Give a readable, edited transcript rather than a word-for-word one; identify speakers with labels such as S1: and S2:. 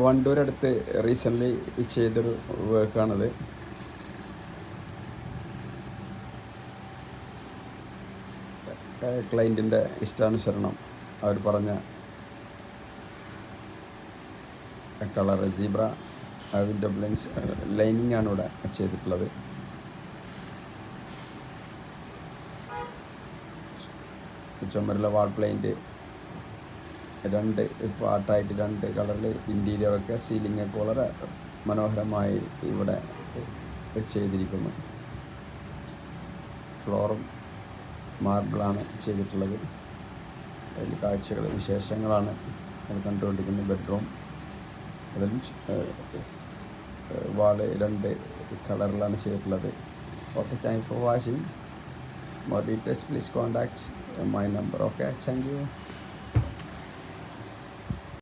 S1: വണ്ടൂരടുത്ത് recently ചെയ്തൊരു വർക്കാണത്. ക്ലയൻറ്റിൻ്റെ ഇഷ്ടാനുസരണം അവർ പറഞ്ഞ colour zebra window blinds lining ആണ് ഇവിടെ ചെയ്തിട്ടുള്ളത്. ചുമരിലെ വാൾ പ്ലെയിൻറ്റ് 2 പാർട്ടായിട്ട് 2 കളറിൽ ഇൻറ്റീരിയറൊക്കെ സീലിങ്ങൊക്കെ വളരെ മനോഹരമായി ഇവിടെ ചെയ്തിരിക്കുന്നു. ഫ്ലോറും മാർബിളാണ് ചെയ്തിട്ടുള്ളത്. അതിൽ കാഴ്ചകൾ വിശേഷങ്ങളാണ് കണ്ടുകൊണ്ടിരിക്കുന്നത്. ബെഡ്റൂം അതിലും വാള് 2 കളറിലാണ് ചെയ്തിട്ടുള്ളത്. Okay, thank for watching. More details please contact my number. Okay, thank you.